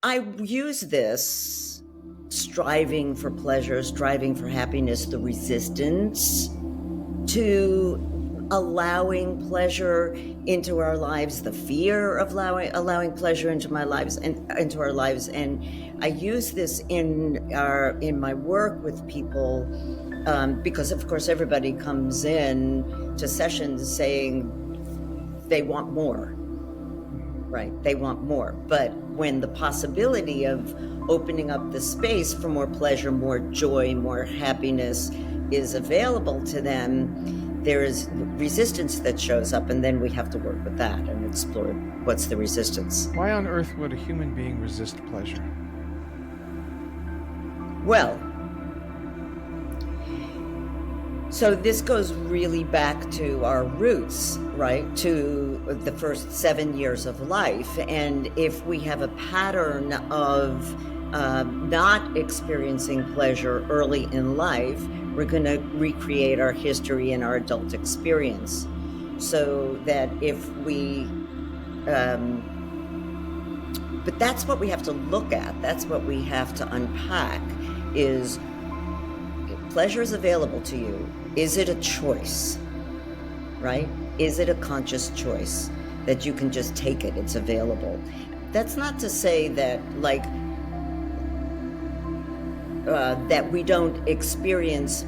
I use this striving for pleasure, striving for happiness, the resistance to allowing pleasure into our lives, the fear of allowing pleasure into my lives and into our lives. And I use this in my work with people, because of course everybody comes in to sessions saying they want more. Right, they want more. But when the possibility of opening up the space for more pleasure, more joy, more happiness is available to them, there is resistance that shows up, and then we have to work with that and explore what's the resistance. Why on earth would a human being resist pleasure? Well, so this goes really back to our roots, right? To the first 7 years of life. And if we have a pattern of not experiencing pleasure early in life, we're going to recreate our history and our adult experience. So that if we, but that's what we have to look at. That's what we have to unpack is, pleasure is available to you. Is it a choice, right? Is it a conscious choice that you can just take it? It's available. That's not to say that, like, that we don't experience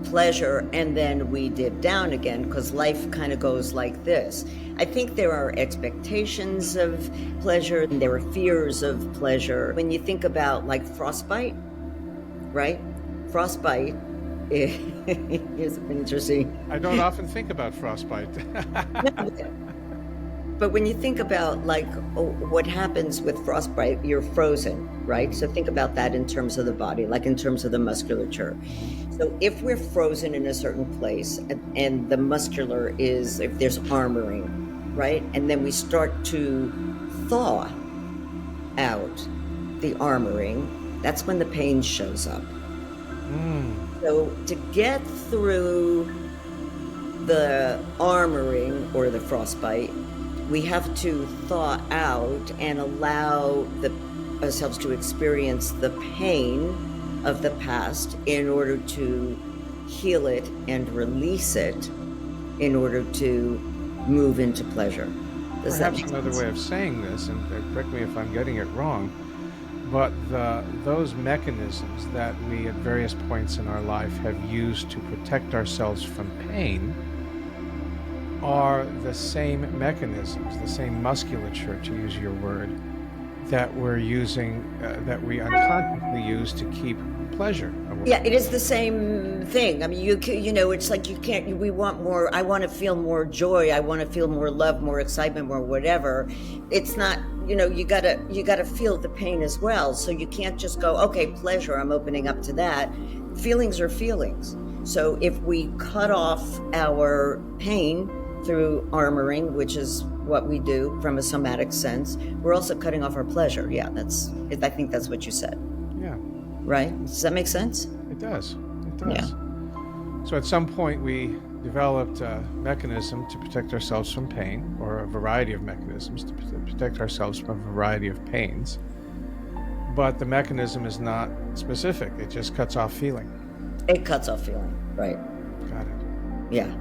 pleasure and then we dip down again, because life kind of goes like this. I think there are expectations of pleasure and there are fears of pleasure. When you think about, like, frostbite, right? Frostbite is interesting. I don't often think about frostbite. But when you think about, like, what happens with frostbite, you're frozen, right? So think about that in terms of the body, like in terms of the musculature. So if we're frozen in a certain place and the muscular is, if there's armoring, right? And then we start to thaw out the armoring, that's when the pain shows up. So to get through the armoring or the frostbite, we have to thaw out and allow ourselves to experience the pain of the past in order to heal it and release it in order to move into pleasure. Does Perhaps that make another sense? way of saying this, and correct me if I'm getting it wrong, but those mechanisms that we at various points in our life have used to protect ourselves from pain are the same mechanisms, the same musculature, to use your word, that we're using, that we unconsciously use to keep pleasure away. Yeah, it is the same thing. I mean, it's like we want more. I want to feel more joy. I want to feel more love, more excitement, more whatever. It's not, you gotta feel the pain as well. So you can't just go, okay, pleasure, I'm opening up to that. Feelings are feelings. So if we cut off our pain through armoring, which is what we do from a somatic sense, we're also cutting off our pleasure. Yeah, I think that's what you said. Yeah. Right? Does that make sense? It does. It does. Yeah. So at some point we developed a mechanism to protect ourselves from pain, or a variety of mechanisms to protect ourselves from a variety of pains. But the mechanism is not specific. It just cuts off feeling. It cuts off feeling. Right. Got it. Yeah.